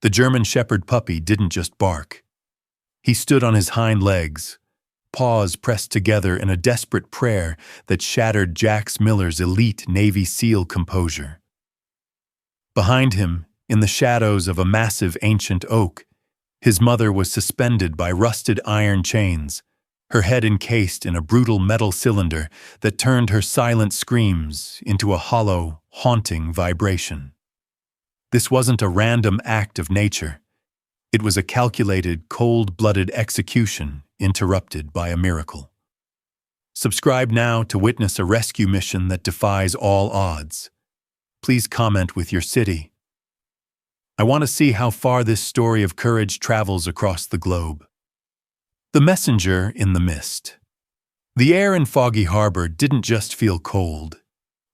The German Shepherd puppy didn't just bark. He stood on his hind legs, paws pressed together in a desperate prayer that shattered Jax Miller's elite Navy SEAL composure. Behind him, in the shadows of a massive ancient oak, his mother was suspended by rusted iron chains, her head encased in a brutal metal cylinder that turned her silent screams into a hollow, haunting vibration. This wasn't a random act of nature. It was a calculated, cold-blooded execution interrupted by a miracle. Subscribe now to witness a rescue mission that defies all odds. Please comment with your city. I want to see how far this story of courage travels across the globe. The Messenger in the Mist. The air in Foggy Harbor didn't just feel cold.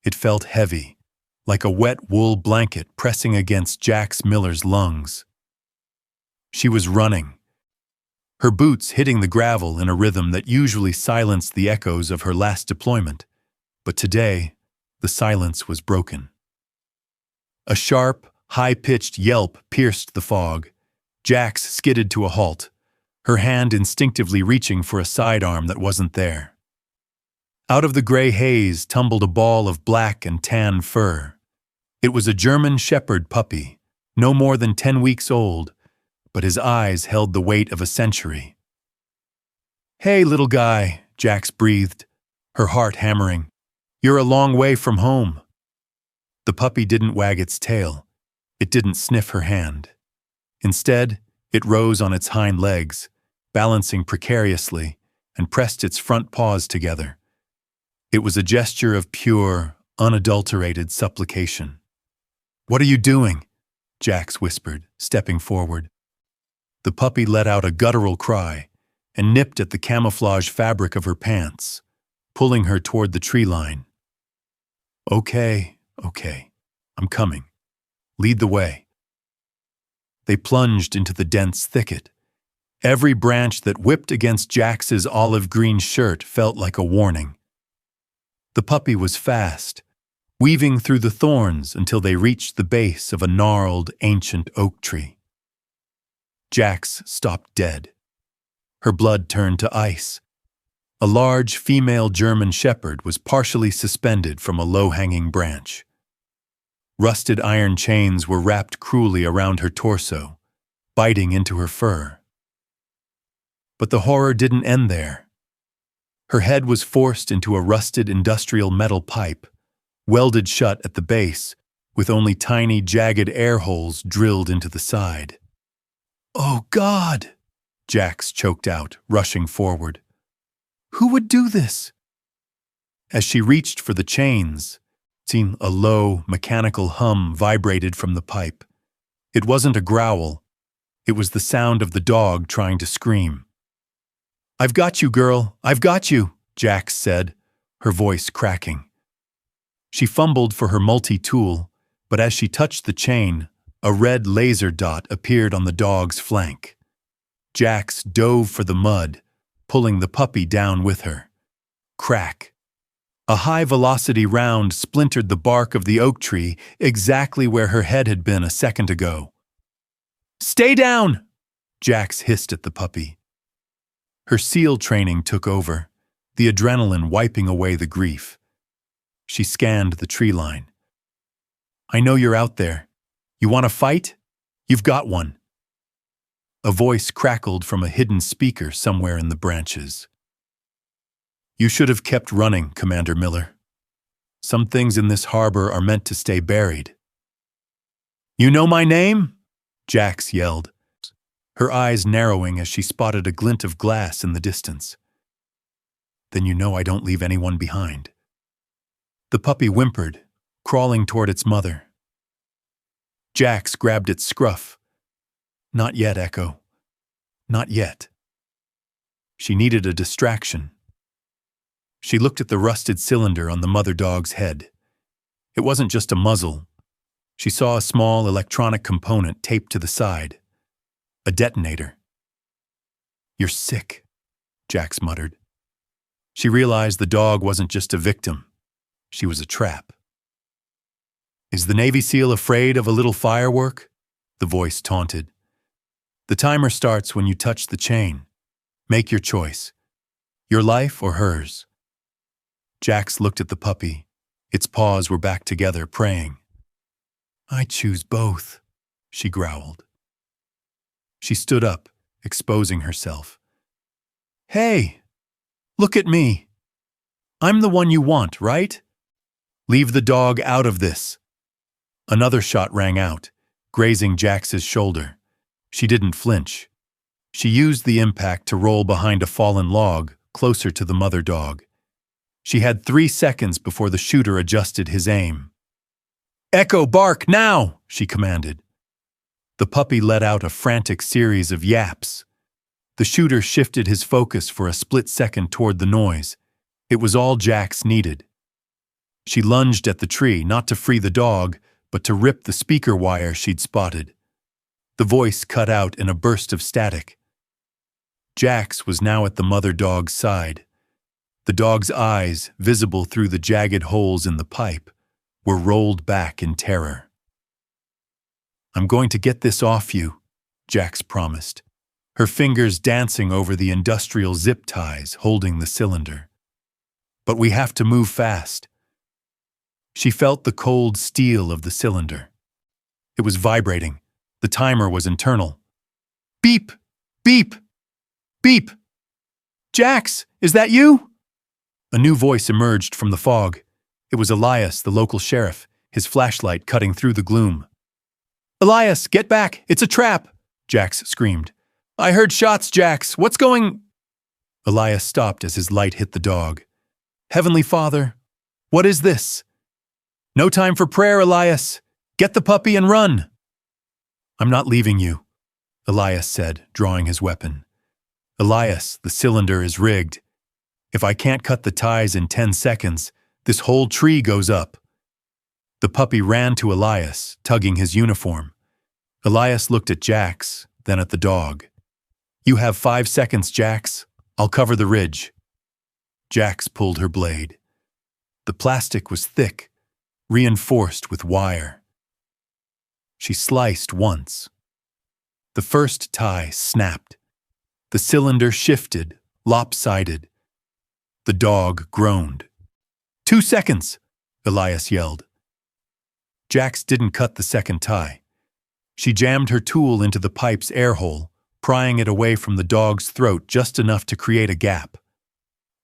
It felt heavy, like a wet wool blanket pressing against Jax Miller's lungs. She was running, her boots hitting the gravel in a rhythm that usually silenced the echoes of her last deployment, but today, the silence was broken. A sharp, high-pitched yelp pierced the fog. Jax skidded to a halt, her hand instinctively reaching for a sidearm that wasn't there. Out of the gray haze tumbled a ball of black and tan fur. It was a German Shepherd puppy, no more than 10 weeks old, but his eyes held the weight of a century. "Hey, little guy," Jax breathed, her heart hammering. "You're a long way from home." The puppy didn't wag its tail. It didn't sniff her hand. Instead, it rose on its hind legs, balancing precariously, and pressed its front paws together. It was a gesture of pure, unadulterated supplication. "What are you doing?" Jax whispered, stepping forward. The puppy let out a guttural cry and nipped at the camouflage fabric of her pants, pulling her toward the tree line. Okay, I'm coming. Lead the way." They plunged into the dense thicket. Every branch that whipped against Jax's olive-green shirt felt like a warning. The puppy was fast, weaving through the thorns until they reached the base of a gnarled, ancient oak tree. Jax stopped dead. Her blood turned to ice. A large female German Shepherd was partially suspended from a low-hanging branch. Rusted iron chains were wrapped cruelly around her torso, biting into her fur. But the horror didn't end there. Her head was forced into a rusted industrial metal pipe, welded shut at the base, with only tiny, jagged air holes drilled into the side. "Oh, God!" Jax choked out, rushing forward. "Who would do this?" As she reached for the chains, a low, mechanical hum vibrated from the pipe. It wasn't a growl. It was the sound of the dog trying to scream. "I've got you, girl. I've got you," Jax said, her voice cracking. She fumbled for her multi-tool, but as she touched the chain, a red laser dot appeared on the dog's flank. Jax dove for the mud, pulling the puppy down with her. Crack. A high-velocity round splintered the bark of the oak tree exactly where her head had been a second ago. "Stay down!" Jax hissed at the puppy. Her SEAL training took over, the adrenaline wiping away the grief. She scanned the tree line. "I know you're out there. You want to fight? You've got one." A voice crackled from a hidden speaker somewhere in the branches. "You should have kept running, Commander Miller. Some things in this harbor are meant to stay buried." "You know my name?" Jax yelled, her eyes narrowing as she spotted a glint of glass in the distance. "Then you know I don't leave anyone behind." The puppy whimpered, crawling toward its mother. Jax grabbed its scruff. "Not yet, Echo. Not yet." She needed a distraction. She looked at the rusted cylinder on the mother dog's head. It wasn't just a muzzle. She saw a small electronic component taped to the side. A detonator. "You're sick," Jax muttered. She realized the dog wasn't just a victim. She was a trap. "Is the Navy SEAL afraid of a little firework?" the voice taunted. The timer starts when you touch the chain. Make your choice. Your life or hers? Jax looked at the puppy. Its paws were back together, praying. I choose both, she growled. She stood up, exposing herself. Hey, look at me. I'm the one you want, right? Leave the dog out of this. Another shot rang out, grazing Jax's shoulder. She didn't flinch. She used the impact to roll behind a fallen log, closer to the mother dog. She had 3 seconds before the shooter adjusted his aim. Echo, bark now, she commanded. The puppy let out a frantic series of yaps. The shooter shifted his focus for a split second toward the noise. It was all Jax needed. She lunged at the tree, not to free the dog, but to rip the speaker wire she'd spotted. The voice cut out in a burst of static. Jax was now at the mother dog's side. The dog's eyes, visible through the jagged holes in the pipe, were rolled back in terror. I'm going to get this off you, Jax promised, her fingers dancing over the industrial zip ties holding the cylinder. But we have to move fast. She felt the cold steel of the cylinder. It was vibrating. The timer was internal. Beep! Beep! Beep! Jax, is that you? A new voice emerged from the fog. It was Elias, the local sheriff, his flashlight cutting through the gloom. Elias, get back! It's a trap! Jax screamed. I heard shots, Jax. What's going... Elias stopped as his light hit the dog. Heavenly Father, what is this? No time for prayer, Elias. Get the puppy and run. I'm not leaving you, Elias said, drawing his weapon. Elias, the cylinder is rigged. If I can't cut the ties in 10 seconds, this whole tree goes up. The puppy ran to Elias, tugging his uniform. Elias looked at Jax, then at the dog. You have 5 seconds, Jax. I'll cover the ridge. Jax pulled her blade. The plastic was thick, reinforced with wire. She sliced once. The first tie snapped. The cylinder shifted, lopsided. The dog groaned. 2 seconds, Elias yelled. Jax didn't cut the second tie. She jammed her tool into the pipe's air hole, prying it away from the dog's throat just enough to create a gap.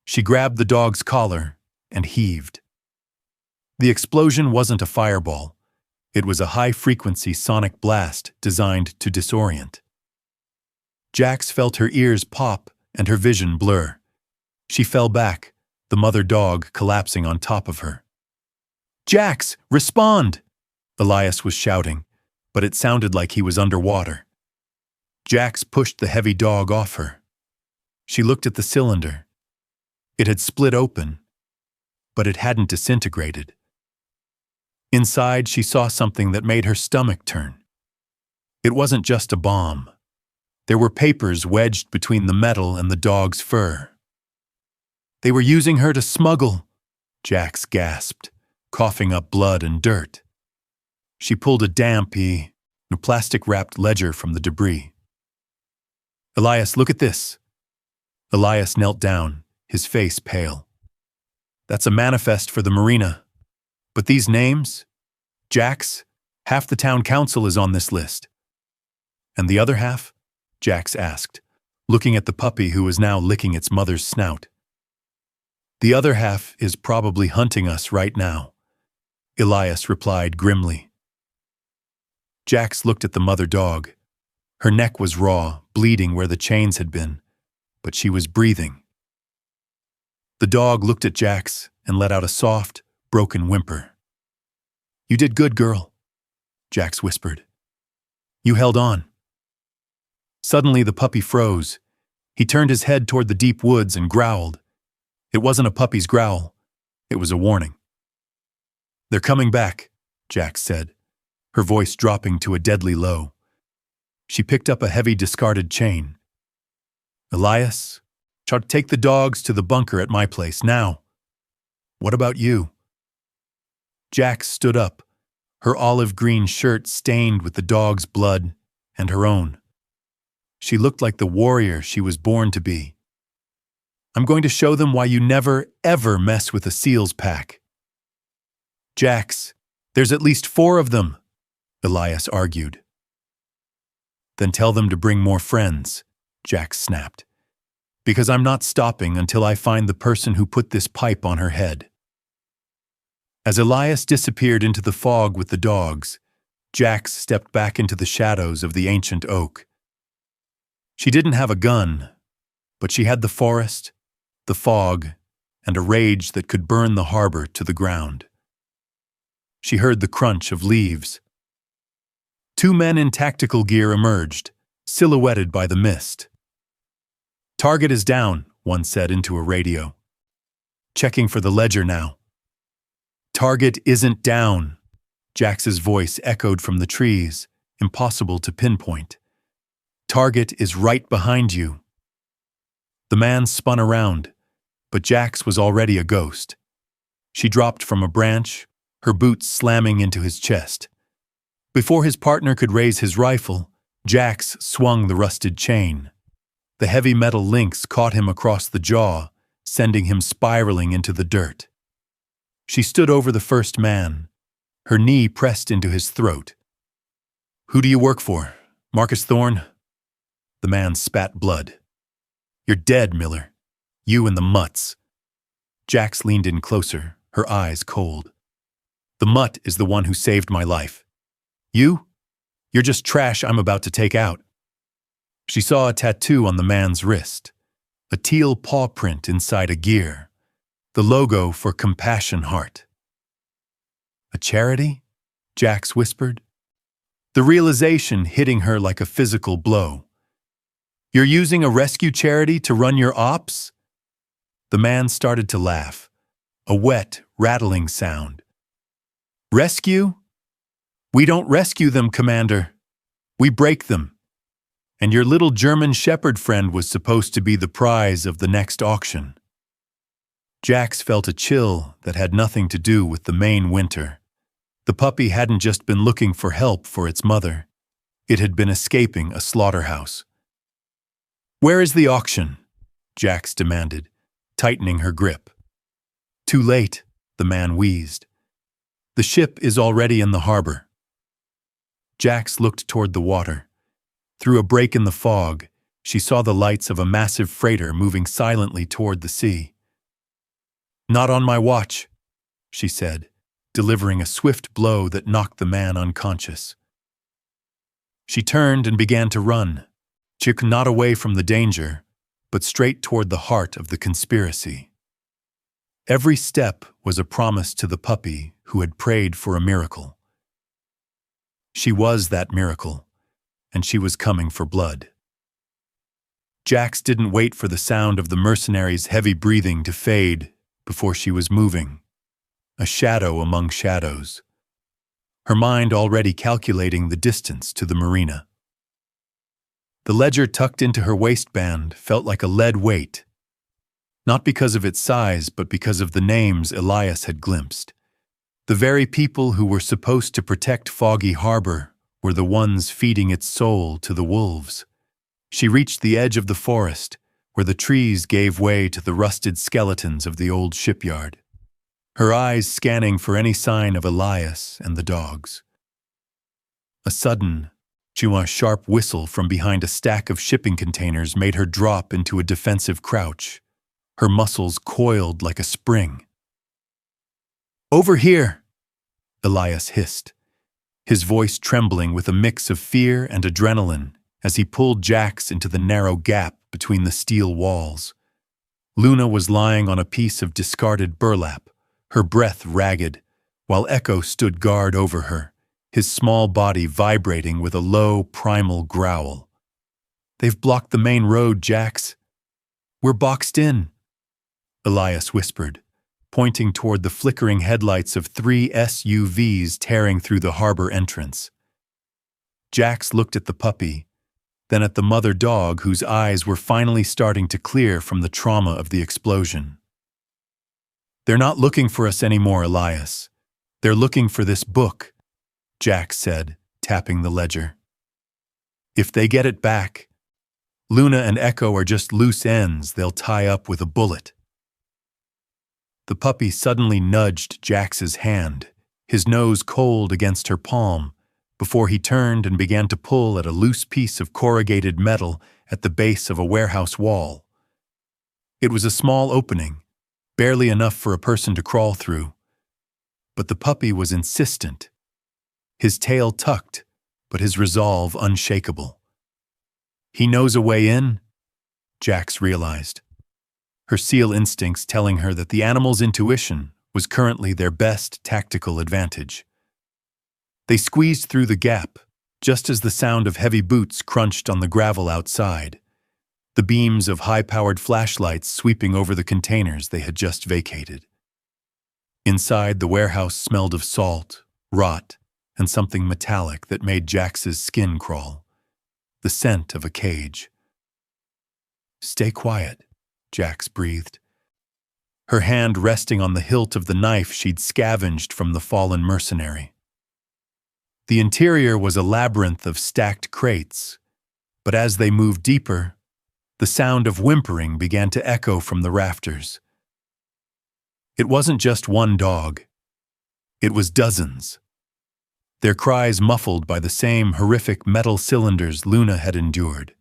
She grabbed the dog's collar and heaved. The explosion wasn't a fireball. It was a high-frequency sonic blast designed to disorient. Jax felt her ears pop and her vision blur. She fell back, the mother dog collapsing on top of her. Jax, respond! Elias was shouting, but it sounded like he was underwater. Jax pushed the heavy dog off her. She looked at the cylinder. It had split open, but it hadn't disintegrated. Inside, she saw something that made her stomach turn. It wasn't just a bomb. There were papers wedged between the metal and the dog's fur. They were using her to smuggle, Jax gasped, coughing up blood and dirt. She pulled a plastic-wrapped ledger from the debris. Elias, look at this. Elias knelt down, his face pale. That's a manifest for the marina. But these names? Jax, half the town council is on this list. And the other half? Jax asked, looking at the puppy who was now licking its mother's snout. The other half is probably hunting us right now, Elias replied grimly. Jax looked at the mother dog. Her neck was raw, bleeding where the chains had been, but she was breathing. The dog looked at Jax and let out a soft, broken whimper. You did good, girl, Jax whispered. You held on. Suddenly the puppy froze. He turned his head toward the deep woods and growled. It wasn't a puppy's growl. It was a warning. They're coming back, Jax said, her voice dropping to a deadly low. She picked up a heavy discarded chain. Elias, try to take the dogs to the bunker at my place now. What about you? Jax stood up, her olive green shirt stained with the dog's blood and her own. She looked like the warrior she was born to be. I'm going to show them why you never, ever mess with a SEALs pack. Jax, there's at least 4 of them, Elias argued. Then tell them to bring more friends, Jax snapped. Because I'm not stopping until I find the person who put this pipe on her head. As Elias disappeared into the fog with the dogs, Jax stepped back into the shadows of the ancient oak. She didn't have a gun, but she had the forest, the fog, and a rage that could burn the harbor to the ground. She heard the crunch of leaves. 2 men in tactical gear emerged, silhouetted by the mist. Target is down, one said into a radio. Checking for the ledger now. Target isn't down, Jax's voice echoed from the trees, impossible to pinpoint. Target is right behind you. The man spun around, but Jax was already a ghost. She dropped from a branch, her boots slamming into his chest. Before his partner could raise his rifle, Jax swung the rusted chain. The heavy metal links caught him across the jaw, sending him spiraling into the dirt. She stood over the first man, her knee pressed into his throat. Who do you work for? Marcus Thorne? The man spat blood. You're dead, Miller. You and the mutts. Jax leaned in closer, her eyes cold. The mutt is the one who saved my life. You? You're just trash I'm about to take out. She saw a tattoo on the man's wrist, a teal paw print inside a gear, the logo for Compassion Heart. A charity? Jax whispered. The realization hitting her like a physical blow. You're using a rescue charity to run your ops? The man started to laugh, a wet, rattling sound. Rescue? We don't rescue them, Commander. We break them. And your little German shepherd friend was supposed to be the prize of the next auction. Jax felt a chill that had nothing to do with the Maine winter. The puppy hadn't just been looking for help for its mother. It had been escaping a slaughterhouse. Where is the auction? Jax demanded, tightening her grip. Too late, the man wheezed. The ship is already in the harbor. Jax looked toward the water. Through a break in the fog, she saw the lights of a massive freighter moving silently toward the sea. Not on my watch, she said, delivering a swift blow that knocked the man unconscious. She turned and began to run, not away from the danger, but straight toward the heart of the conspiracy. Every step was a promise to the puppy who had prayed for a miracle. She was that miracle, and she was coming for blood. Jax didn't wait for the sound of the mercenary's heavy breathing to fade before she was moving, a shadow among shadows, her mind already calculating the distance to the marina. The ledger tucked into her waistband felt like a lead weight, not because of its size, but because of the names Elias had glimpsed. The very people who were supposed to protect Foggy Harbor were the ones feeding its soul to the wolves. She reached the edge of the forest, where the trees gave way to the rusted skeletons of the old shipyard, her eyes scanning for any sign of Elias and the dogs. A sudden, sharp whistle from behind a stack of shipping containers made her drop into a defensive crouch, her muscles coiled like a spring. Over here, Elias hissed, his voice trembling with a mix of fear and adrenaline as he pulled Jax into the narrow gap between the steel walls. Luna was lying on a piece of discarded burlap, her breath ragged, while Echo stood guard over her, his small body vibrating with a low, primal growl. They've blocked the main road, Jax. We're boxed in, Elias whispered, pointing toward the flickering headlights of 3 SUVs tearing through the harbor entrance. Jax looked at the puppy, then at the mother dog whose eyes were finally starting to clear from the trauma of the explosion. They're not looking for us anymore, Elias. They're looking for this book. Jax said, tapping the ledger. If they get it back, Luna and Echo are just loose ends they'll tie up with a bullet. The puppy suddenly nudged Jax's hand, his nose cold against her palm, before he turned and began to pull at a loose piece of corrugated metal at the base of a warehouse wall. It was a small opening, barely enough for a person to crawl through. But the puppy was insistent, his tail tucked, but his resolve unshakable. He knows a way in, Jax realized, her seal instincts telling her that the animal's intuition was currently their best tactical advantage. They squeezed through the gap, just as the sound of heavy boots crunched on the gravel outside, the beams of high-powered flashlights sweeping over the containers they had just vacated. Inside, the warehouse smelled of salt, rot, and something metallic that made Jax's skin crawl, the scent of a cage. "Stay quiet," Jax breathed, her hand resting on the hilt of the knife she'd scavenged from the fallen mercenary. The interior was a labyrinth of stacked crates, but as they moved deeper, the sound of whimpering began to echo from the rafters. It wasn't just one dog. It was dozens, their cries muffled by the same horrific metal cylinders Luna had endured.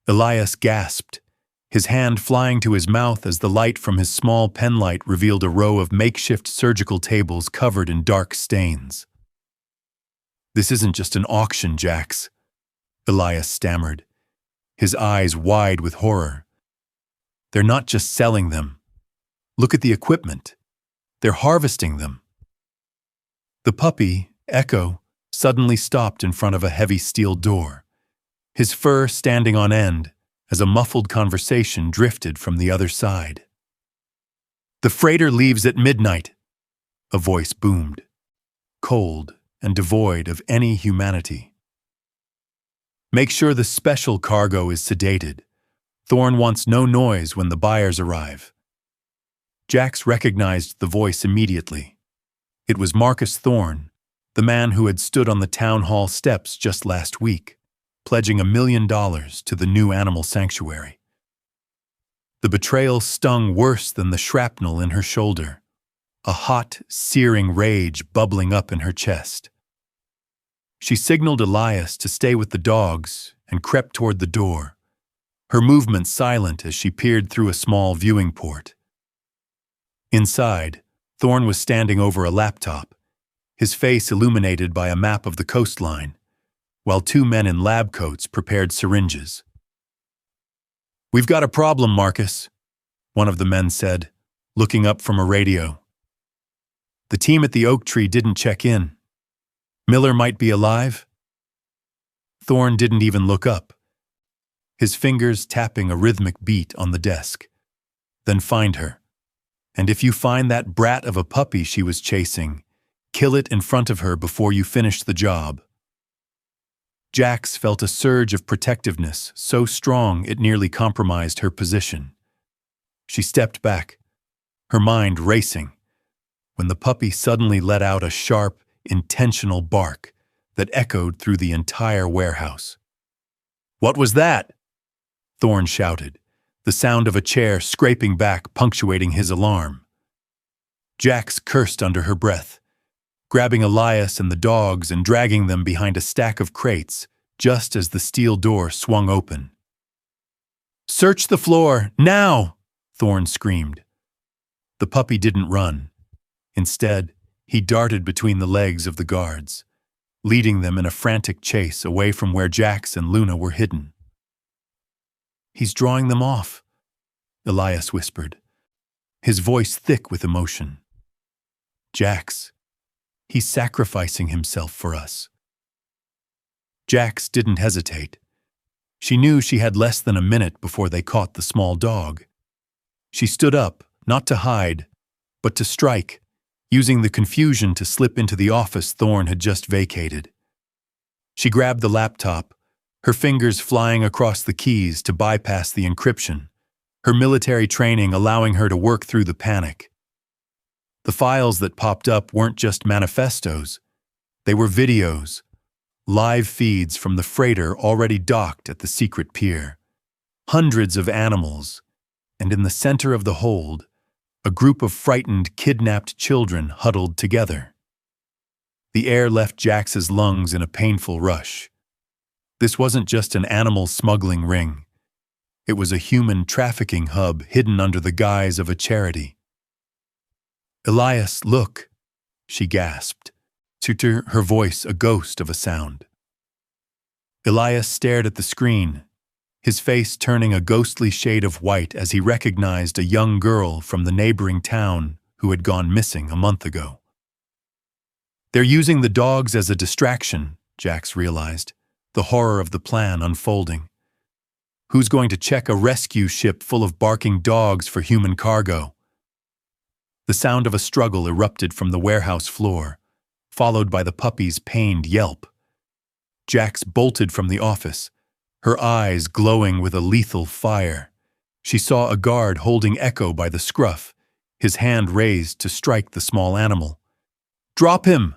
Elias gasped, his hand flying to his mouth as the light from his small penlight revealed a row of makeshift surgical tables covered in dark stains. "This isn't just an auction, Jax," Elias stammered, his eyes wide with horror. "They're not just selling them. Look at the equipment. They're harvesting them." The puppy, Echo, suddenly stopped in front of a heavy steel door, his fur standing on end as a muffled conversation drifted from the other side. "The freighter leaves at midnight," a voice boomed, cold and devoid of any humanity. "Make sure the special cargo is sedated. Thorn wants no noise when the buyers arrive." Jax recognized the voice immediately. It was Marcus Thorn, the man who had stood on the town hall steps just last week, pledging $1 million to the new animal sanctuary. The betrayal stung worse than the shrapnel in her shoulder, a hot, searing rage bubbling up in her chest. She signaled Elias to stay with the dogs and crept toward the door, her movements silent as she peered through a small viewing port. Inside, Thorn was standing over a laptop, his face illuminated by a map of the coastline, while two men in lab coats prepared syringes. "We've got a problem, Marcus," one of the men said, looking up from a radio. "The team at the oak tree didn't check in. Miller might be alive?" Thorn didn't even look up, his fingers tapping a rhythmic beat on the desk. "Then find her. And if you find that brat of a puppy she was chasing, kill it in front of her before you finish the job." Jax felt a surge of protectiveness so strong it nearly compromised her position. She stepped back, her mind racing, when the puppy suddenly let out a sharp, intentional bark that echoed through the entire warehouse. "What was that?" Thorn shouted, the sound of a chair scraping back punctuating his alarm. Jax cursed under her breath, grabbing Elias and the dogs and dragging them behind a stack of crates just as the steel door swung open. "Search the floor, now!" Thorn screamed. The puppy didn't run. Instead, he darted between the legs of the guards, leading them in a frantic chase away from where Jax and Luna were hidden. "He's drawing them off," Elias whispered, his voice thick with emotion. "Jax, he's sacrificing himself for us." Jax didn't hesitate. She knew she had less than a minute before they caught the small dog. She stood up, not to hide, but to strike, using the confusion to slip into the office Thorn had just vacated. She grabbed the laptop, her fingers flying across the keys to bypass the encryption, her military training allowing her to work through the panic. The files that popped up weren't just manifestos. They were videos, live feeds from the freighter already docked at the secret pier. Hundreds of animals, and in the center of the hold, a group of frightened, kidnapped children huddled together. The air left Jax's lungs in a painful rush. This wasn't just an animal smuggling ring. It was a human trafficking hub hidden under the guise of a charity. "Elias, look," she gasped, her voice a ghost of a sound. Elias stared at the screen, his face turning a ghostly shade of white as he recognized a young girl from the neighboring town who had gone missing a month ago. "They're using the dogs as a distraction," Jax realized, the horror of the plan unfolding. Who's going to check a rescue ship full of barking dogs for human cargo? The sound of a struggle erupted from the warehouse floor, followed by the puppy's pained yelp. Jax bolted from the office, her eyes glowing with a lethal fire. She saw a guard holding Echo by the scruff, his hand raised to strike the small animal. "Drop him!"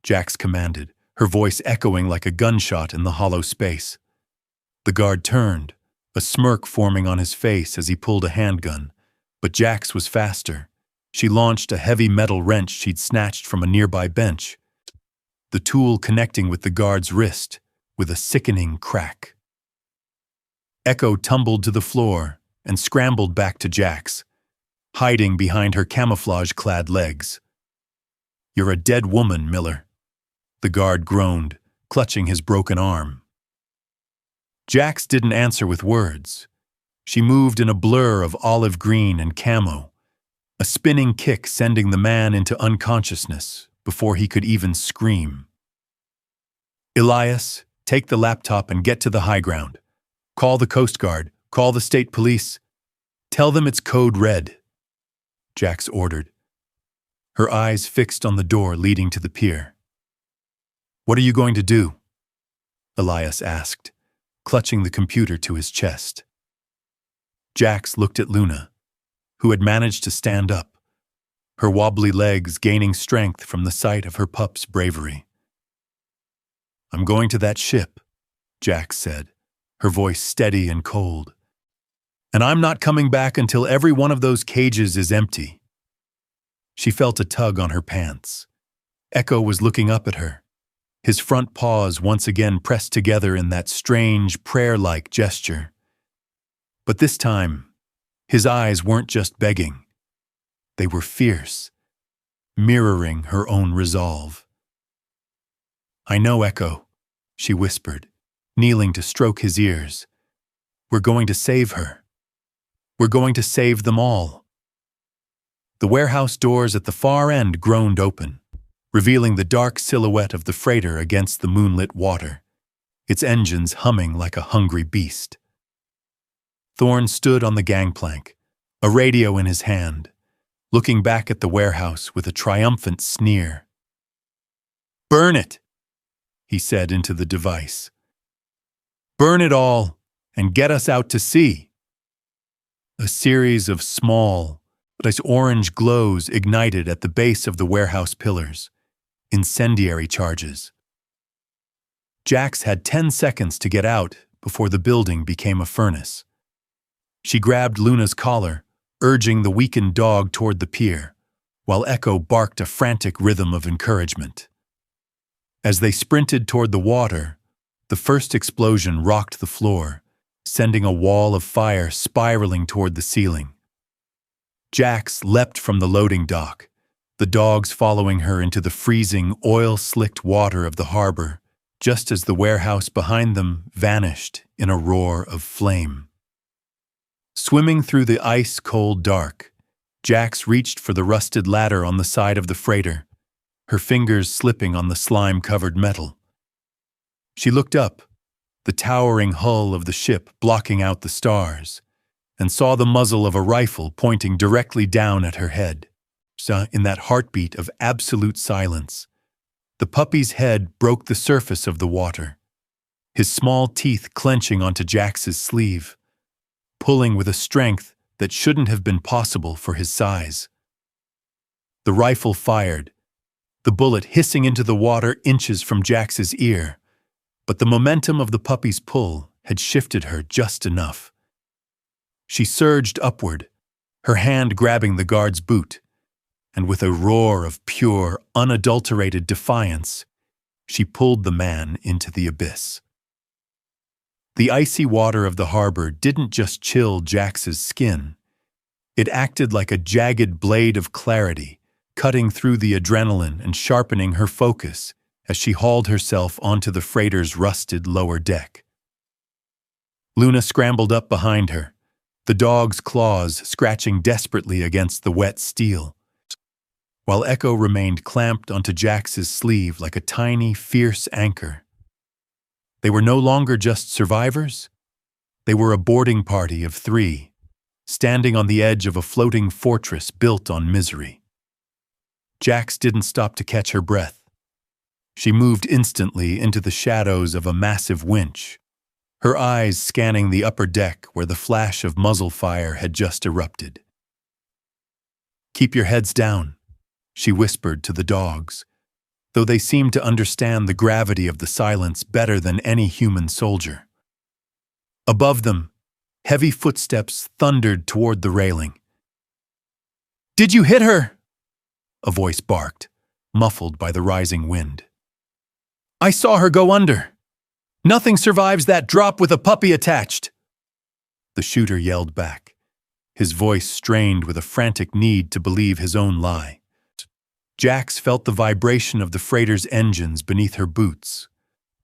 Jax commanded, her voice echoing like a gunshot in the hollow space. The guard turned, a smirk forming on his face as he pulled a handgun, but Jax was faster. She launched a heavy metal wrench she'd snatched from a nearby bench, the tool connecting with the guard's wrist with a sickening crack. Echo tumbled to the floor and scrambled back to Jax, hiding behind her camouflage-clad legs. "You're a dead woman, Miller," the guard groaned, clutching his broken arm. Jax didn't answer with words. She moved in a blur of olive green and camo, a spinning kick sending the man into unconsciousness before he could even scream. "Elias, take the laptop and get to the high ground. Call the Coast Guard, call the state police. Tell them it's code red," Jax ordered, her eyes fixed on the door leading to the pier. "What are you going to do?" Elias asked, clutching the computer to his chest. Jax looked at Luna, who had managed to stand up, her wobbly legs gaining strength from the sight of her pup's bravery. "I'm going to that ship," Jax said, her voice steady and cold. "And I'm not coming back until every one of those cages is empty." She felt a tug on her pants. Echo was looking up at her, his front paws once again pressed together in that strange, prayer-like gesture. But this time, his eyes weren't just begging. They were fierce, mirroring her own resolve. "I know, Echo," she whispered, kneeling to stroke his ears. "We're going to save her. We're going to save them all." The warehouse doors at the far end groaned open, revealing the dark silhouette of the freighter against the moonlit water, its engines humming like a hungry beast. Thorne stood on the gangplank, a radio in his hand, looking back at the warehouse with a triumphant sneer. "Burn it," he said into the device. "Burn it all and get us out to sea." A series of small, orange glows ignited at the base of the warehouse pillars, incendiary charges. Jax had 10 seconds to get out before the building became a furnace. She grabbed Luna's collar, urging the weakened dog toward the pier, while Echo barked a frantic rhythm of encouragement. As they sprinted toward the water, the first explosion rocked the floor, sending a wall of fire spiraling toward the ceiling. Jax leapt from the loading dock, the dogs following her into the freezing, oil-slicked water of the harbor, just as the warehouse behind them vanished in a roar of flame. Swimming through the ice-cold dark, Jax reached for the rusted ladder on the side of the freighter, her fingers slipping on the slime-covered metal. She looked up, the towering hull of the ship blocking out the stars, and saw the muzzle of a rifle pointing directly down at her head. In that heartbeat of absolute silence, the puppy's head broke the surface of the water, his small teeth clenching onto Jax's sleeve, pulling with a strength that shouldn't have been possible for his size. The rifle fired, the bullet hissing into the water inches from Jax's ear, but the momentum of the puppy's pull had shifted her just enough. She surged upward, her hand grabbing the guard's boot, and with a roar of pure, unadulterated defiance, she pulled the man into the abyss. The icy water of the harbor didn't just chill Jax's skin. It acted like a jagged blade of clarity, cutting through the adrenaline and sharpening her focus as she hauled herself onto the freighter's rusted lower deck. Luna scrambled up behind her, the dog's claws scratching desperately against the wet steel, while Echo remained clamped onto Jax's sleeve like a tiny, fierce anchor. They were no longer just survivors. They were a boarding party of 3, standing on the edge of a floating fortress built on misery. Jax didn't stop to catch her breath. She moved instantly into the shadows of a massive winch, her eyes scanning the upper deck where the flash of muzzle fire had just erupted. "Keep your heads down," she whispered to the dogs, though they seemed to understand the gravity of the silence better than any human soldier. Above them, heavy footsteps thundered toward the railing. "Did you hit her?" a voice barked, muffled by the rising wind. "I saw her go under. Nothing survives that drop with a puppy attached," the shooter yelled back, his voice strained with a frantic need to believe his own lie. Jax felt the vibration of the freighter's engines beneath her boots,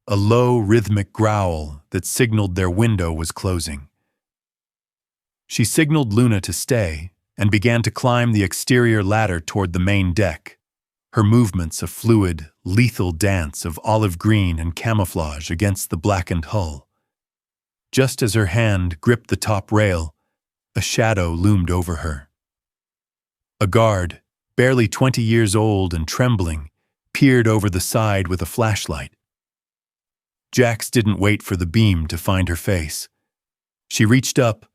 a low, rhythmic growl that signaled their window was closing. She signaled Luna to stay and began to climb the exterior ladder toward the main deck, her movements a fluid, lethal dance of olive green and camouflage against the blackened hull. Just as her hand gripped the top rail, a shadow loomed over her. A guard, barely 20 years old and trembling, peered over the side with a flashlight. Jax didn't wait for the beam to find her face. She reached up,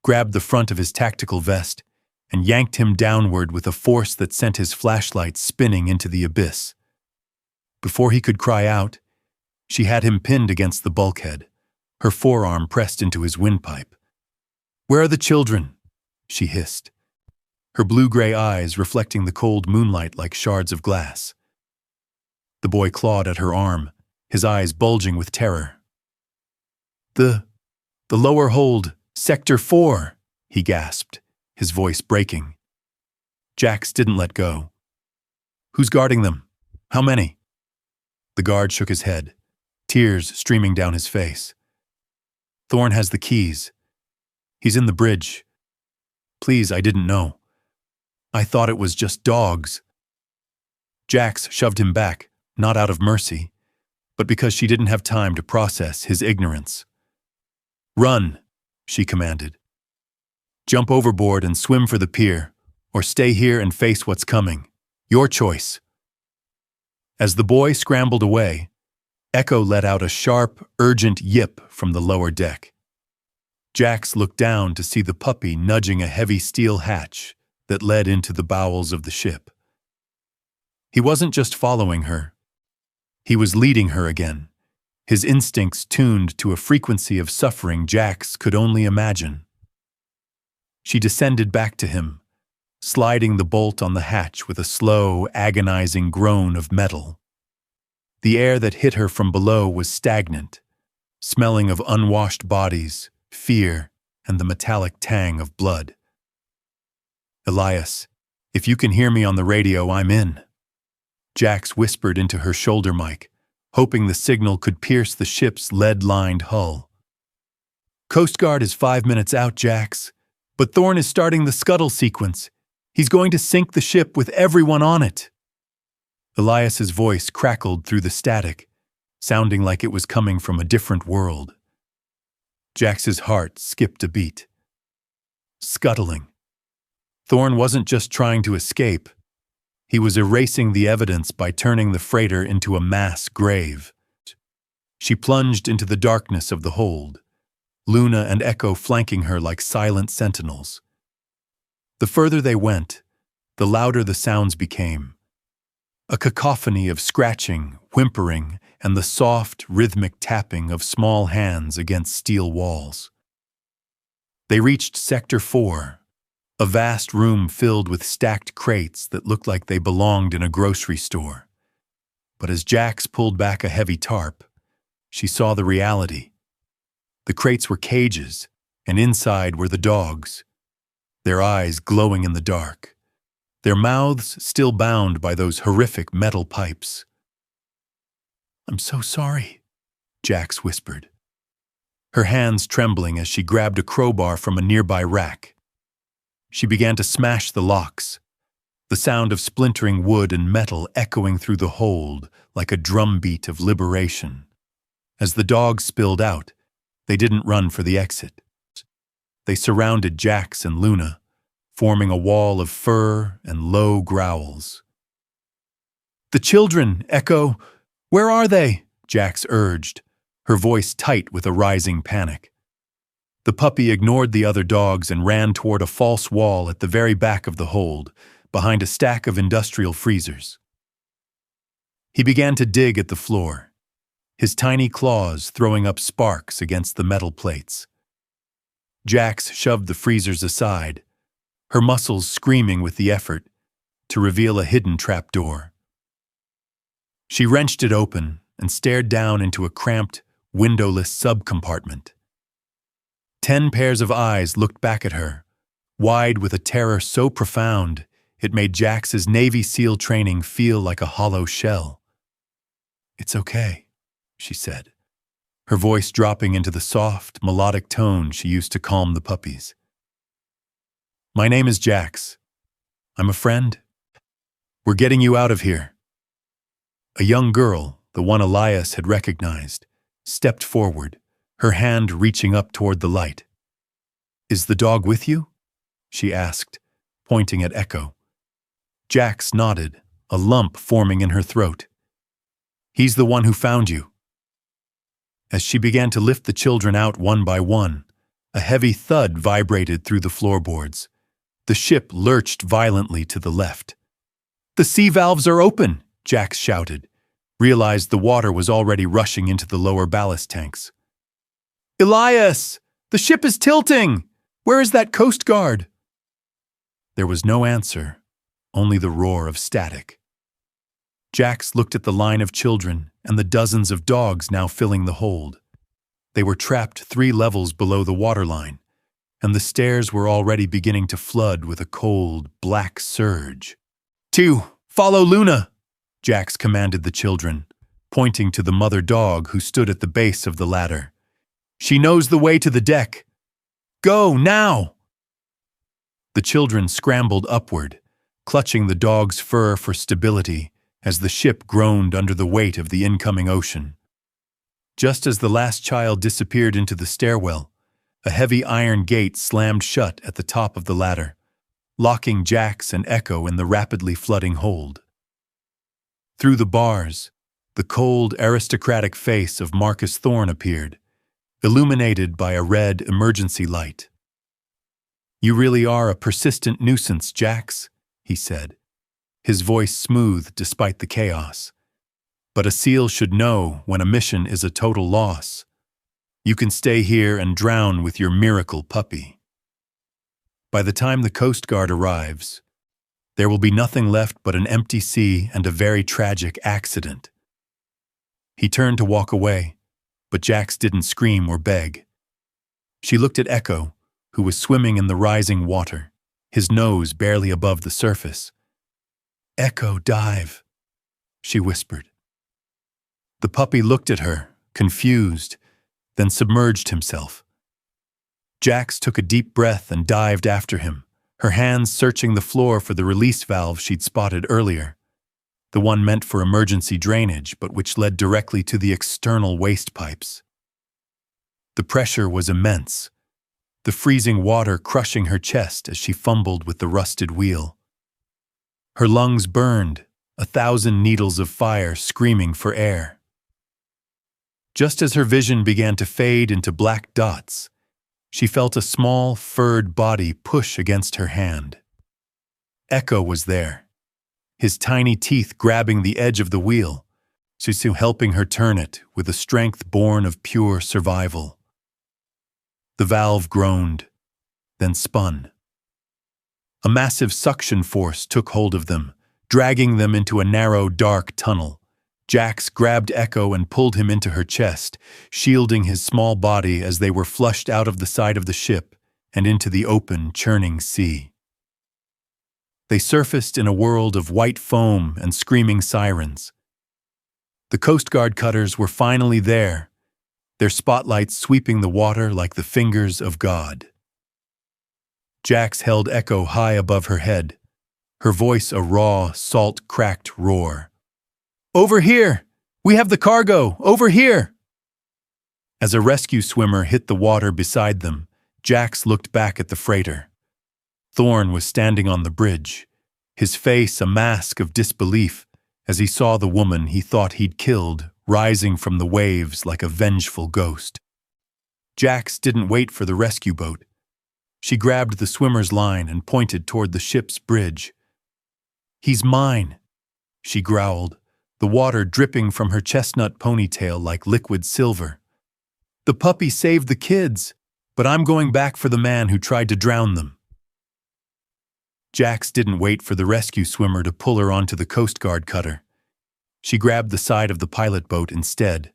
grabbed the front of his tactical vest, and yanked him downward with a force that sent his flashlight spinning into the abyss. Before he could cry out, she had him pinned against the bulkhead, her forearm pressed into his windpipe. "Where are the children?" she hissed, her blue-gray eyes reflecting the cold moonlight like shards of glass. The boy clawed at her arm, his eyes bulging with terror. The lower hold, Sector 4, he gasped, his voice breaking. Jax didn't let go. "Who's guarding them? How many?" The guard shook his head, tears streaming down his face. "Thorn has the keys. He's in the bridge. Please, I didn't know. I thought it was just dogs." Jax shoved him back, not out of mercy, but because she didn't have time to process his ignorance. "Run," she commanded. "Jump overboard and swim for the pier, or stay here and face what's coming. Your choice." As the boy scrambled away, Echo let out a sharp, urgent yip from the lower deck. Jax looked down to see the puppy nudging a heavy steel hatch that led into the bowels of the ship. He wasn't just following her. He was leading her again, his instincts tuned to a frequency of suffering Jax could only imagine. She descended back to him, sliding the bolt on the hatch with a slow, agonizing groan of metal. The air that hit her from below was stagnant, smelling of unwashed bodies, fear, and the metallic tang of blood. "Elias, if you can hear me on the radio, I'm in," Jax whispered into her shoulder mic, hoping the signal could pierce the ship's lead-lined hull. "Coast Guard is 5 minutes out, Jax, but Thorn is starting the scuttle sequence. He's going to sink the ship with everyone on it." Elias's voice crackled through the static, sounding like it was coming from a different world. Jax's heart skipped a beat. Scuttling. Thorn wasn't just trying to escape. He was erasing the evidence by turning the freighter into a mass grave. She plunged into the darkness of the hold, Luna and Echo flanking her like silent sentinels. The further they went, the louder the sounds became. a cacophony of scratching, whimpering, and the soft, rhythmic tapping of small hands against steel walls. They reached Sector 4, a vast room filled with stacked crates that looked like they belonged in a grocery store. But as Jax pulled back a heavy tarp, she saw the reality. The crates were cages, and inside were the dogs, their eyes glowing in the dark, their mouths still bound by those horrific metal pipes. "I'm so sorry," Jax whispered, her hands trembling as she grabbed a crowbar from a nearby rack. She began to smash the locks, the sound of splintering wood and metal echoing through the hold like a drumbeat of liberation. As the dogs spilled out, they didn't run for the exit. They surrounded Jax and Luna, forming a wall of fur and low growls. "The children, Echo! Where are they?" Jax urged, her voice tight with a rising panic. The puppy ignored the other dogs and ran toward a false wall at the very back of the hold, behind a stack of industrial freezers. He began to dig at the floor, his tiny claws throwing up sparks against the metal plates. Jax shoved the freezers aside, her muscles screaming with the effort, to reveal a hidden trapdoor. She wrenched it open and stared down into a cramped, windowless subcompartment. 10 pairs of eyes looked back at her, wide with a terror so profound it made Jax's Navy SEAL training feel like a hollow shell. "It's okay," she said, her voice dropping into the soft, melodic tone she used to calm the puppies. "My name is Jax. I'm a friend. We're getting you out of here." A young girl, the one Elias had recognized, stepped forward, her hand reaching up toward the light. "Is the dog with you?" she asked, pointing at Echo. Jax nodded, a lump forming in her throat. "He's the one who found you." As she began to lift the children out one by one, a heavy thud vibrated through the floorboards. The ship lurched violently to the left. "The sea valves are open!" Jax shouted, realized the water was already rushing into the lower ballast tanks. "Elias! The ship is tilting! Where is that Coast Guard?" There was no answer, only the roar of static. Jax looked at the line of children and the dozens of dogs now filling the hold. They were trapped 3 levels below the waterline, and the stairs were already beginning to flood with a cold, black surge. "2, follow Luna!" Jax commanded the children, pointing to the mother dog who stood at the base of the ladder. "She knows the way to the deck. Go, now!" The children scrambled upward, clutching the dog's fur for stability as the ship groaned under the weight of the incoming ocean. Just as the last child disappeared into the stairwell, a heavy iron gate slammed shut at the top of the ladder, locking Jax and Echo in the rapidly flooding hold. Through the bars, the cold, aristocratic face of Marcus Thorne appeared, illuminated by a red emergency light. "You really are a persistent nuisance, Jax," he said, his voice smooth despite the chaos. "But a SEAL should know when a mission is a total loss. You can stay here and drown with your miracle puppy. By the time the Coast Guard arrives, there will be nothing left but an empty sea and a very tragic accident." He turned to walk away, but Jax didn't scream or beg. She looked at Echo, who was swimming in the rising water, his nose barely above the surface. "Echo, dive," she whispered. The puppy looked at her, confused, then submerged himself. Jax took a deep breath and dived after him, her hands searching the floor for the release valve she'd spotted earlier, the one meant for emergency drainage but which led directly to the external waste pipes. The pressure was immense, the freezing water crushing her chest as she fumbled with the rusted wheel. Her lungs burned, 1,000 needles of fire screaming for air. Just as her vision began to fade into black dots, she felt a small, furred body push against her hand. Echo was there, his tiny teeth grabbing the edge of the wheel, Sisu helping her turn it with a strength born of pure survival. The valve groaned, then spun. A massive suction force took hold of them, dragging them into a narrow, dark tunnel. Jax grabbed Echo and pulled him into her chest, shielding his small body as they were flushed out of the side of the ship and into the open, churning sea. They surfaced in a world of white foam and screaming sirens. The Coast Guard cutters were finally there, their spotlights sweeping the water like the fingers of God. Jax held Echo high above her head, her voice a raw, salt-cracked roar. "Over here! We have the cargo! Over here!" As a rescue swimmer hit the water beside them, Jax looked back at the freighter. Thorn was standing on the bridge, his face a mask of disbelief as he saw the woman he thought he'd killed rising from the waves like a vengeful ghost. Jax didn't wait for the rescue boat. She grabbed the swimmer's line and pointed toward the ship's bridge. "He's mine," she growled, the water dripping from her chestnut ponytail like liquid silver. "The puppy saved the kids, but I'm going back for the man who tried to drown them." Jax didn't wait for the rescue swimmer to pull her onto the Coast Guard cutter. She grabbed the side of the pilot boat instead,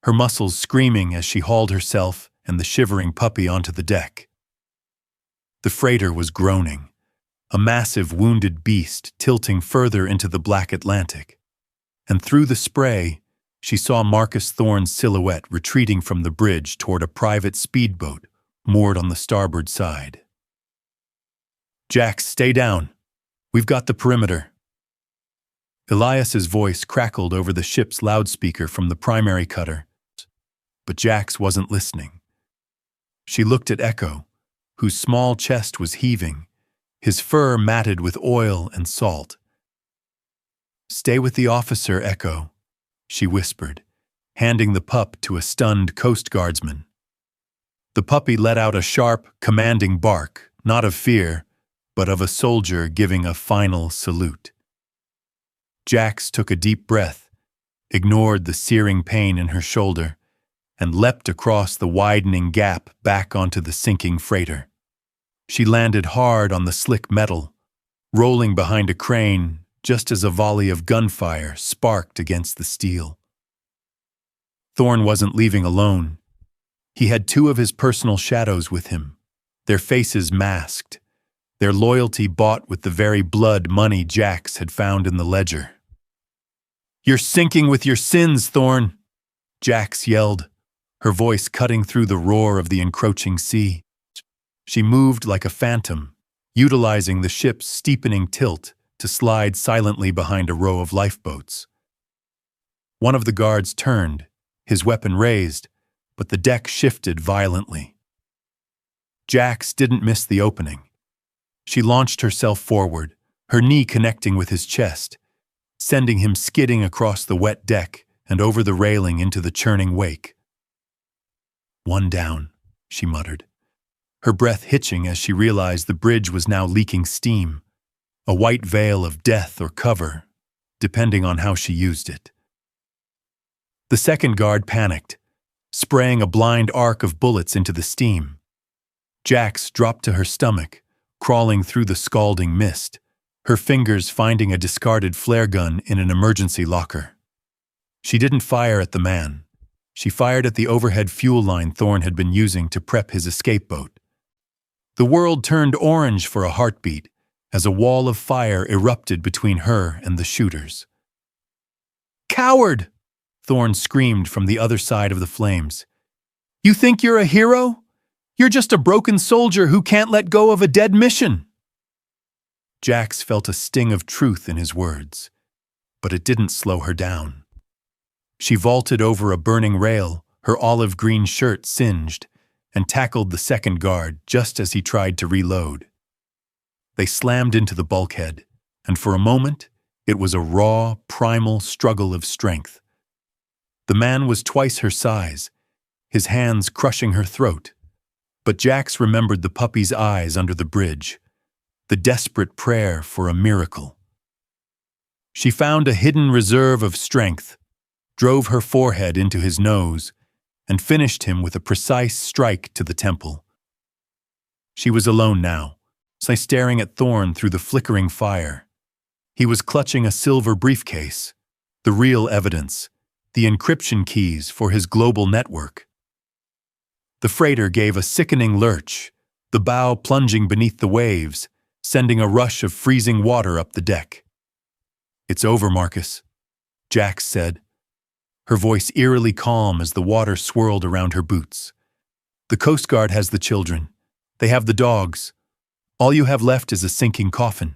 her muscles screaming as she hauled herself and the shivering puppy onto the deck. The freighter was groaning, a massive wounded beast tilting further into the black Atlantic. And through the spray, she saw Marcus Thorn's silhouette retreating from the bridge toward a private speedboat moored on the starboard side. "Jax, stay down. We've got the perimeter." Elias's voice crackled over the ship's loudspeaker from the primary cutter, but Jax wasn't listening. She looked at Echo, whose small chest was heaving, his fur matted with oil and salt. "Stay with the officer, Echo," she whispered, handing the pup to a stunned Coast Guardsman. The puppy let out a sharp, commanding bark, not of fear, but of a soldier giving a final salute. Jax took a deep breath, ignored the searing pain in her shoulder, and leapt across the widening gap back onto the sinking freighter. She landed hard on the slick metal, rolling behind a crane just as a volley of gunfire sparked against the steel. Thorn wasn't leaving alone. He had two of his personal shadows with him, their faces masked, their loyalty bought with the very blood money Jax had found in the ledger. "You're sinking with your sins, Thorn," Jax yelled, her voice cutting through the roar of the encroaching sea. She moved like a phantom, utilizing the ship's steepening tilt to slide silently behind a row of lifeboats. One of the guards turned, his weapon raised, but the deck shifted violently. Jax didn't miss the opening. She launched herself forward, her knee connecting with his chest, sending him skidding across the wet deck and over the railing into the churning wake. "One down," she muttered, her breath hitching as she realized the bridge was now leaking steam, a white veil of death or cover, depending on how she used it. The second guard panicked, spraying a blind arc of bullets into the steam. Jax dropped to her stomach, crawling through the scalding mist, her fingers finding a discarded flare gun in an emergency locker. She didn't fire at the man. She fired at the overhead fuel line Thorn had been using to prep his escape boat. The world turned orange for a heartbeat as a wall of fire erupted between her and the shooters. "Coward!" Thorn screamed from the other side of the flames. "You think you're a hero? You're just a broken soldier who can't let go of a dead mission." Jax felt a sting of truth in his words, but it didn't slow her down. She vaulted over a burning rail, her olive green shirt singed, and tackled the second guard just as he tried to reload. They slammed into the bulkhead, and for a moment, it was a raw, primal struggle of strength. The man was twice her size, his hands crushing her throat. But Jax remembered the puppy's eyes under the bridge, the desperate prayer for a miracle. She found a hidden reserve of strength, drove her forehead into his nose, and finished him with a precise strike to the temple. She was alone now, staring at Thorn through the flickering fire. He was clutching a silver briefcase, the real evidence, the encryption keys for his global network. The freighter gave a sickening lurch, the bow plunging beneath the waves, sending a rush of freezing water up the deck. "It's over, Marcus," Jax said, her voice eerily calm as the water swirled around her boots. "The Coast Guard has the children. They have the dogs. All you have left is a sinking coffin."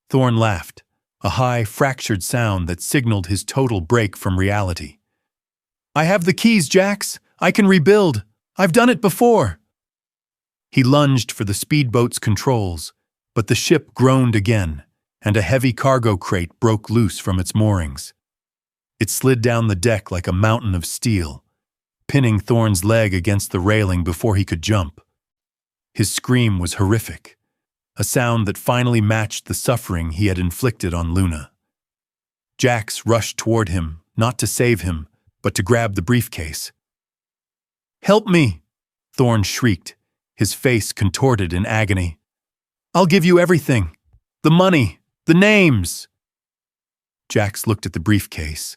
Thorn laughed, a high, fractured sound that signaled his total break from reality. "I have the keys, Jax. I can rebuild. I've done it before." He lunged for the speedboat's controls, but the ship groaned again, and a heavy cargo crate broke loose from its moorings. It slid down the deck like a mountain of steel, pinning Thorn's leg against the railing before he could jump. His scream was horrific, a sound that finally matched the suffering he had inflicted on Luna. Jax rushed toward him, not to save him, but to grab the briefcase. "Help me!" Thorn shrieked, his face contorted in agony. "I'll give you everything. The money, the names." Jax looked at the briefcase,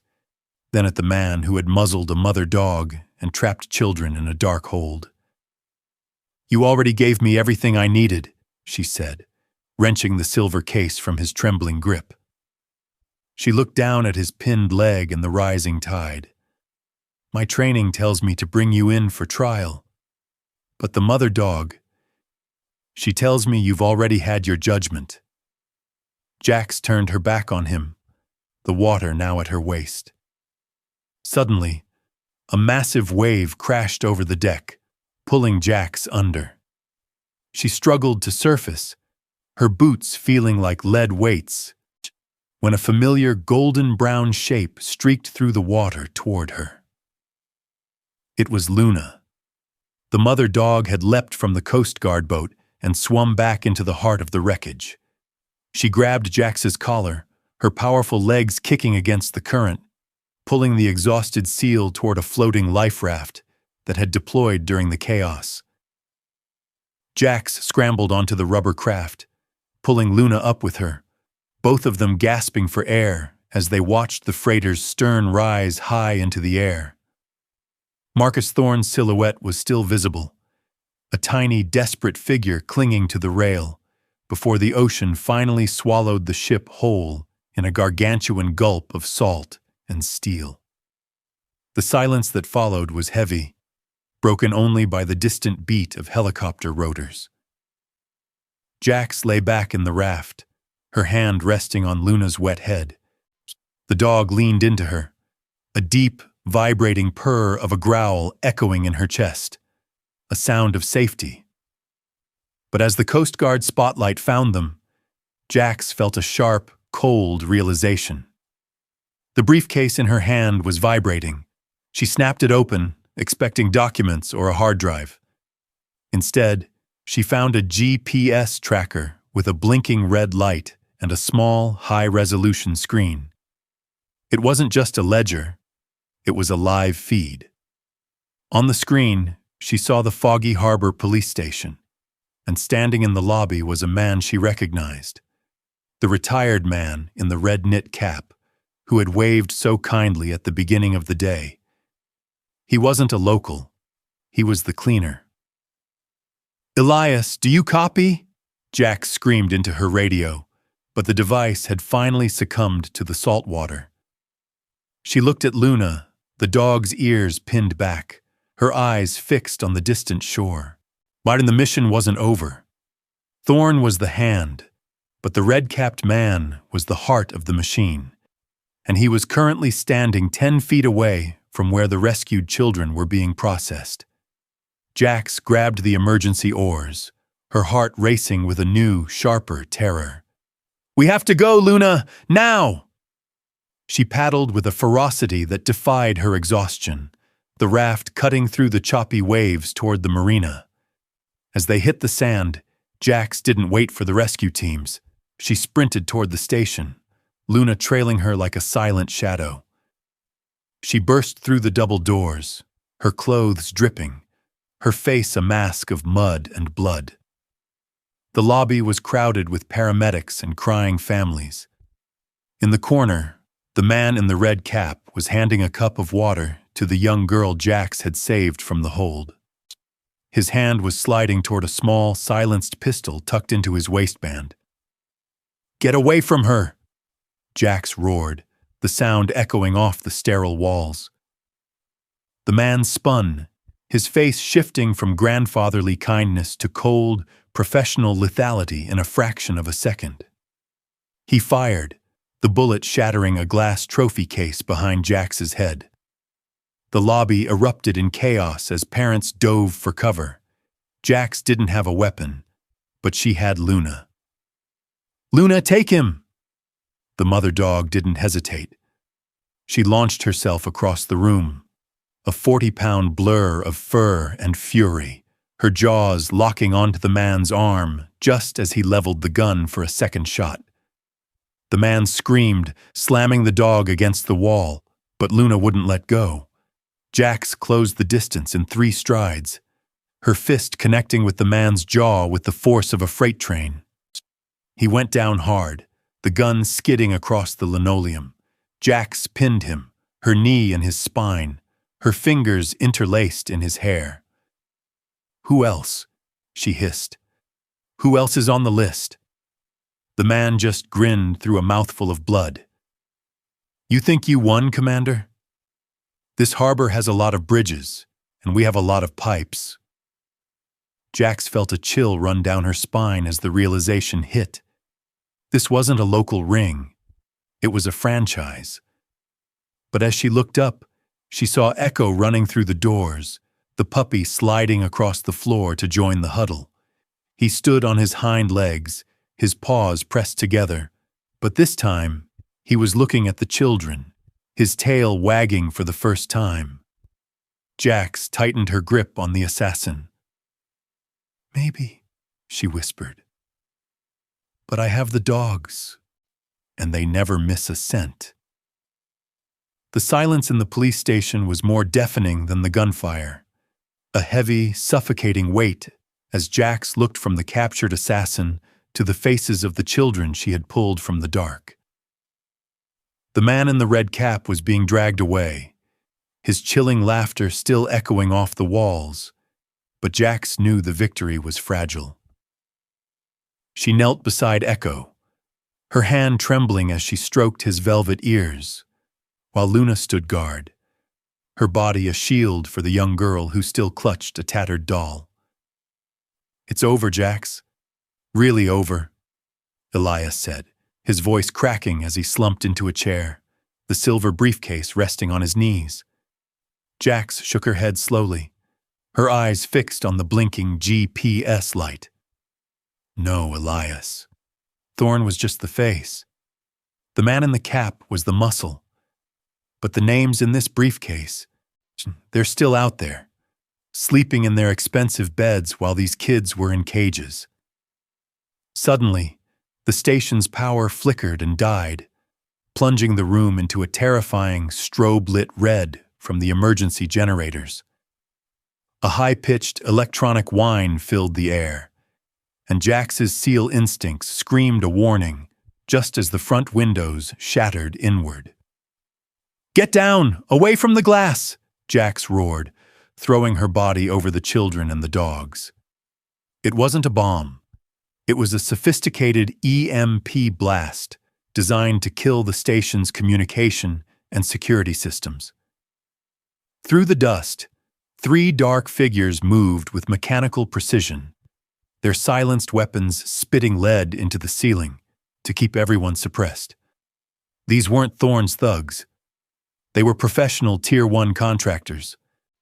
then at the man who had muzzled a mother dog and trapped children in a dark hold. "You already gave me everything I needed," she said, wrenching the silver case from his trembling grip. She looked down at his pinned leg and the rising tide. "My training tells me to bring you in for trial. But the mother dog, she tells me you've already had your judgment." Jax turned her back on him, the water now at her waist. Suddenly, a massive wave crashed over the deck, pulling Jax under. She struggled to surface, her boots feeling like lead weights, when a familiar golden-brown shape streaked through the water toward her. It was Luna. The mother dog had leapt from the Coast Guard boat and swum back into the heart of the wreckage. She grabbed Jax's collar, her powerful legs kicking against the current, pulling the exhausted seal toward a floating life raft that had deployed during the chaos. Jax scrambled onto the rubber craft, pulling Luna up with her, both of them gasping for air as they watched the freighter's stern rise high into the air. Marcus Thorn's silhouette was still visible, a tiny, desperate figure clinging to the rail, before the ocean finally swallowed the ship whole in a gargantuan gulp of salt and steel. The silence that followed was heavy, broken only by the distant beat of helicopter rotors. Jax lay back in the raft, her hand resting on Luna's wet head. The dog leaned into her, a deep, vibrating purr of a growl echoing in her chest, a sound of safety. But as the Coast Guard spotlight found them, Jax felt a sharp, cold realization. The briefcase in her hand was vibrating. She snapped it open, expecting documents or a hard drive. Instead, she found a GPS tracker with a blinking red light and a small, high-resolution screen. It wasn't just a ledger. It was a live feed. On the screen, she saw the Foggy Harbor police station, and standing in the lobby was a man she recognized, the retired man in the red knit cap, who had waved so kindly at the beginning of the day. He wasn't a local. He was the cleaner. "Elias, do you copy?" Jax screamed into her radio, but the device had finally succumbed to the salt water. She looked at Luna, the dog's ears pinned back, her eyes fixed on the distant shore. But the mission wasn't over. Thorn was the hand, but the red-capped man was the heart of the machine, and he was currently standing 10 feet away from where the rescued children were being processed. Jax grabbed the emergency oars, her heart racing with a new, sharper terror. "We have to go, Luna! Now!" She paddled with a ferocity that defied her exhaustion, the raft cutting through the choppy waves toward the marina. As they hit the sand, Jax didn't wait for the rescue teams. She sprinted toward the station, Luna trailing her like a silent shadow. She burst through the double doors, her clothes dripping, her face a mask of mud and blood. The lobby was crowded with paramedics and crying families. In the corner, the man in the red cap was handing a cup of water to the young girl Jax had saved from the hold. His hand was sliding toward a small, silenced pistol tucked into his waistband. "Get away from her!" Jax roared, the sound echoing off the sterile walls. The man spun, his face shifting from grandfatherly kindness to cold, professional lethality in a fraction of a second. He fired, the bullet shattering a glass trophy case behind Jax's head. The lobby erupted in chaos as parents dove for cover. Jax didn't have a weapon, but she had Luna. "Luna, take him!" The mother dog didn't hesitate. She launched herself across the room, a 40-pound blur of fur and fury, her jaws locking onto the man's arm just as he leveled the gun for a second shot. The man screamed, slamming the dog against the wall, but Luna wouldn't let go. Jax closed the distance in 3 strides, her fist connecting with the man's jaw with the force of a freight train. He went down hard, the gun skidding across the linoleum. Jax pinned him, her knee in his spine, her fingers interlaced in his hair. "Who else?" she hissed. "Who else is on the list?" The man just grinned through a mouthful of blood. "You think you won, Commander? This harbor has a lot of bridges, and we have a lot of pipes." Jax felt a chill run down her spine as the realization hit. This wasn't a local ring. It was a franchise. But as she looked up, she saw Echo running through the doors, the puppy sliding across the floor to join the huddle. He stood on his hind legs, his paws pressed together, but this time he was looking at the children, his tail wagging for the first time. Jax tightened her grip on the assassin. "Maybe," she whispered. "But I have the dogs, and they never miss a scent." The silence in the police station was more deafening than the gunfire, a heavy, suffocating weight as Jax looked from the captured assassin to the faces of the children she had pulled from the dark. The man in the red cap was being dragged away, his chilling laughter still echoing off the walls, but Jax knew the victory was fragile. She knelt beside Echo, her hand trembling as she stroked his velvet ears, while Luna stood guard, her body a shield for the young girl who still clutched a tattered doll. "It's over, Jax. Really over," Elias said, his voice cracking as he slumped into a chair, the silver briefcase resting on his knees. Jax shook her head slowly, her eyes fixed on the blinking GPS light. "No, Elias. Thorn was just the face. The man in the cap was the muscle. But the names in this briefcase, they're still out there, sleeping in their expensive beds while these kids were in cages." Suddenly, the station's power flickered and died, plunging the room into a terrifying strobe-lit red from the emergency generators. A high-pitched electronic whine filled the air, and Jax's seal instincts screamed a warning just as the front windows shattered inward. "Get down! Away from the glass!" Jax roared, throwing her body over the children and the dogs. It wasn't a bomb. It was a sophisticated EMP blast designed to kill the station's communication and security systems. Through the dust, 3 dark figures moved with mechanical precision, their silenced weapons spitting lead into the ceiling to keep everyone suppressed. These weren't Thorn's thugs. They were professional Tier 1 contractors,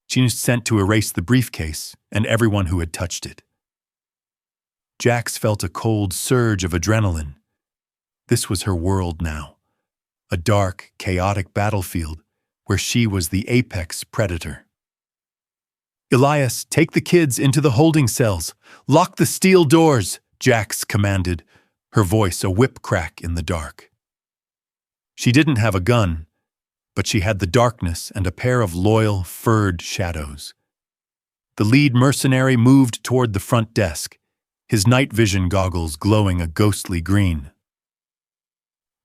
sent to erase the briefcase and everyone who had touched it. Jax felt a cold surge of adrenaline. This was her world now, a dark, chaotic battlefield where she was the apex predator. "Elias, take the kids into the holding cells. Lock the steel doors," Jax commanded, her voice a whip crack in the dark. She didn't have a gun, but she had the darkness and a pair of loyal, furred shadows. The lead mercenary moved toward the front desk, his night vision goggles glowing a ghostly green.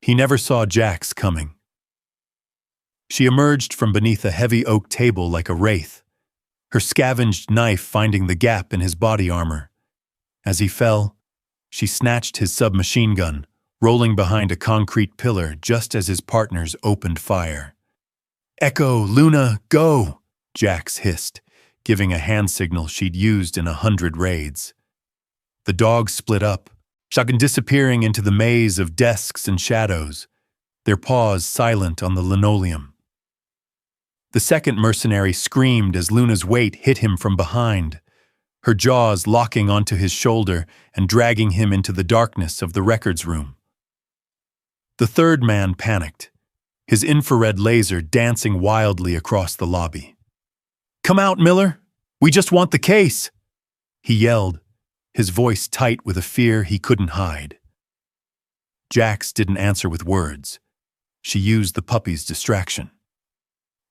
He never saw Jax coming. She emerged from beneath a heavy oak table like a wraith, her scavenged knife finding the gap in his body armor. As he fell, she snatched his submachine gun, rolling behind a concrete pillar just as his partners opened fire. "Echo, Luna, go!" Jax hissed, giving a hand signal she'd used in 100 raids. The dogs split up, shotgun disappearing into the maze of desks and shadows, their paws silent on the linoleum. The second mercenary screamed as Luna's weight hit him from behind, her jaws locking onto his shoulder and dragging him into the darkness of the records room. The third man panicked, his infrared laser dancing wildly across the lobby. "Come out, Miller! We just want the case!" he yelled, his voice tight with a fear he couldn't hide. Jax didn't answer with words. She used the puppy's distraction.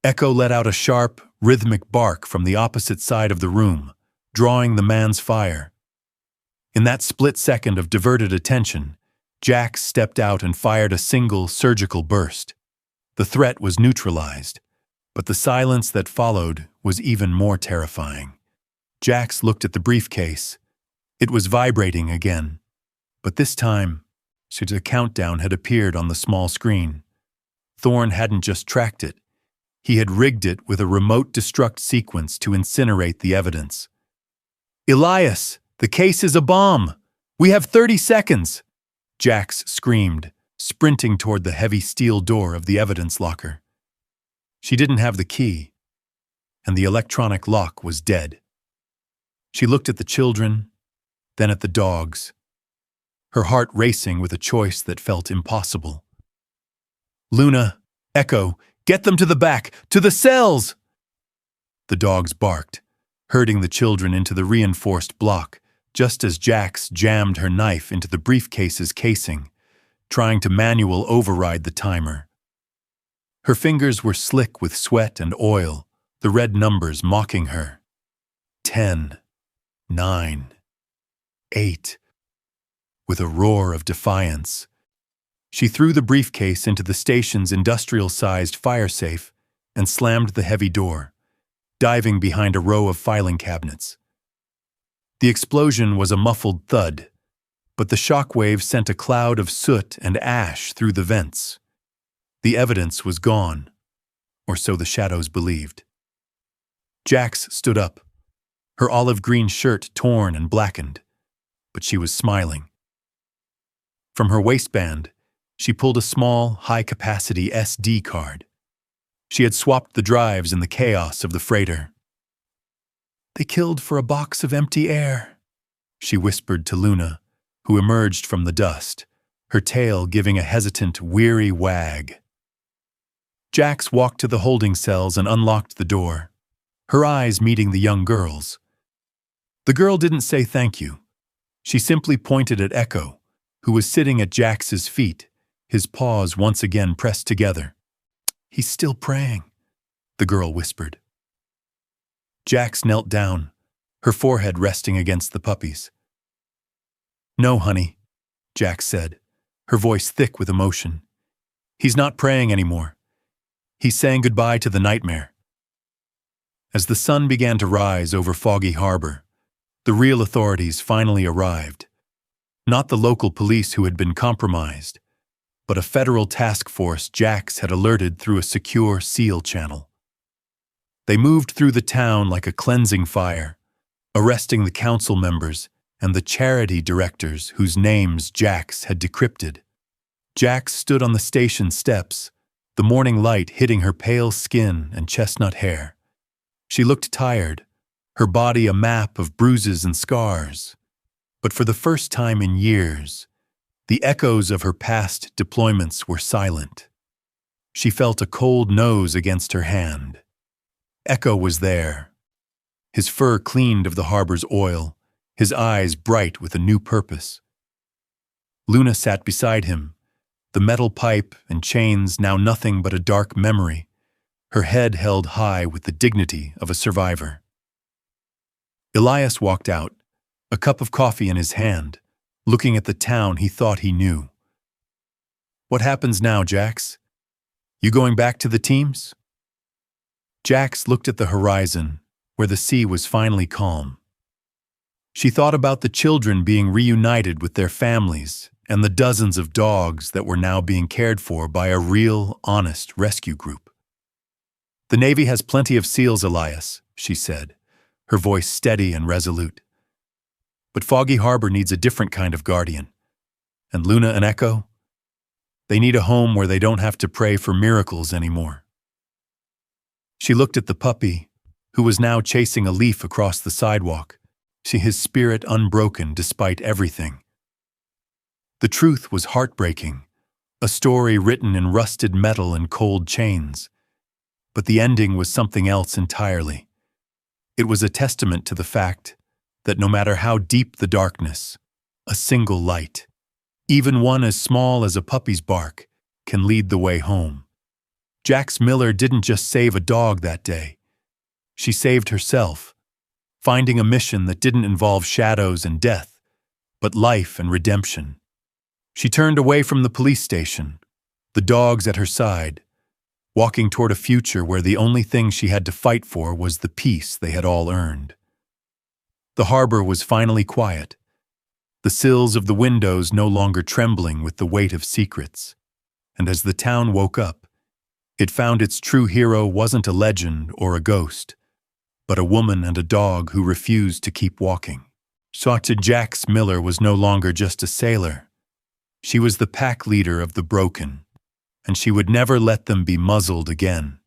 Echo let out a sharp, rhythmic bark from the opposite side of the room, drawing the man's fire. In that split second of diverted attention, Jax stepped out and fired a single surgical burst. The threat was neutralized, but the silence that followed was even more terrifying. Jax looked at the briefcase. It was vibrating again, but this time, a countdown had appeared on the small screen. Thorne hadn't just tracked it. He had rigged it with a remote destruct sequence to incinerate the evidence. "Elias, the case is a bomb! We have 30 seconds!" Jax screamed, sprinting toward the heavy steel door of the evidence locker. She didn't have the key, and the electronic lock was dead. She looked at the children, then at the dogs, her heart racing with a choice that felt impossible. "Luna, Echo, get them to the back, to the cells!" The dogs barked, herding the children into the reinforced block, just as Jax jammed her knife into the briefcase's casing, trying to manual override the timer. Her fingers were slick with sweat and oil, the red numbers mocking her. 10, 9, 8. With a roar of defiance, she threw the briefcase into the station's industrial-sized fire safe and slammed the heavy door, diving behind a row of filing cabinets. The explosion was a muffled thud, but the shockwave sent a cloud of soot and ash through the vents. The evidence was gone, or so the shadows believed. Jax stood up, her olive-green shirt torn and blackened, but she was smiling. From her waistband, she pulled a small, high-capacity SD card. She had swapped the drives in the chaos of the freighter. "They killed for a box of empty air," she whispered to Luna, who emerged from the dust, her tail giving a hesitant, weary wag. Jax walked to the holding cells and unlocked the door, her eyes meeting the young girl's. The girl didn't say thank you. She simply pointed at Echo, who was sitting at Jax's feet, his paws once again pressed together. "He's still praying," the girl whispered. Jax knelt down, her forehead resting against the puppy's. "No, honey," Jax said, her voice thick with emotion. "He's not praying anymore. He's saying goodbye to the nightmare." As the sun began to rise over Foggy Harbor, the real authorities finally arrived. Not the local police who had been compromised, but a federal task force Jax had alerted through a secure SEAL channel. They moved through the town like a cleansing fire, arresting the council members and the charity directors whose names Jax had decrypted. Jax stood on the station steps, the morning light hitting her pale skin and chestnut hair. She looked tired, her body a map of bruises and scars. But for the first time in years, the echoes of her past deployments were silent. She felt a cold nose against her hand. Echo was there, his fur cleaned of the harbor's oil, his eyes bright with a new purpose. Luna sat beside him, the metal pipe and chains now nothing but a dark memory, her head held high with the dignity of a survivor. Elias walked out, a cup of coffee in his hand, looking at the town he thought he knew. "What happens now, Jax? You going back to the teams?" Jax looked at the horizon, where the sea was finally calm. She thought about the children being reunited with their families and the dozens of dogs that were now being cared for by a real, honest rescue group. "The Navy has plenty of SEALs, Elias," she said, her voice steady and resolute. "But Foggy Harbor needs a different kind of guardian. And Luna and Echo? They need a home where they don't have to pray for miracles anymore." She looked at the puppy, who was now chasing a leaf across the sidewalk, his spirit unbroken despite everything. The truth was heartbreaking, a story written in rusted metal and cold chains. But the ending was something else entirely. It was a testament to the fact that no matter how deep the darkness, a single light, even one as small as a puppy's bark, can lead the way home. Jax Miller didn't just save a dog that day. She saved herself, finding a mission that didn't involve shadows and death, but life and redemption. She turned away from the police station, the dogs at her side, walking toward a future where the only thing she had to fight for was the peace they had all earned. The harbor was finally quiet, the sills of the windows no longer trembling with the weight of secrets. And as the town woke up, it found its true hero wasn't a legend or a ghost, but a woman and a dog who refused to keep walking. Dr. Jax Miller was no longer just a sailor. She was the pack leader of the broken, and she would never let them be muzzled again.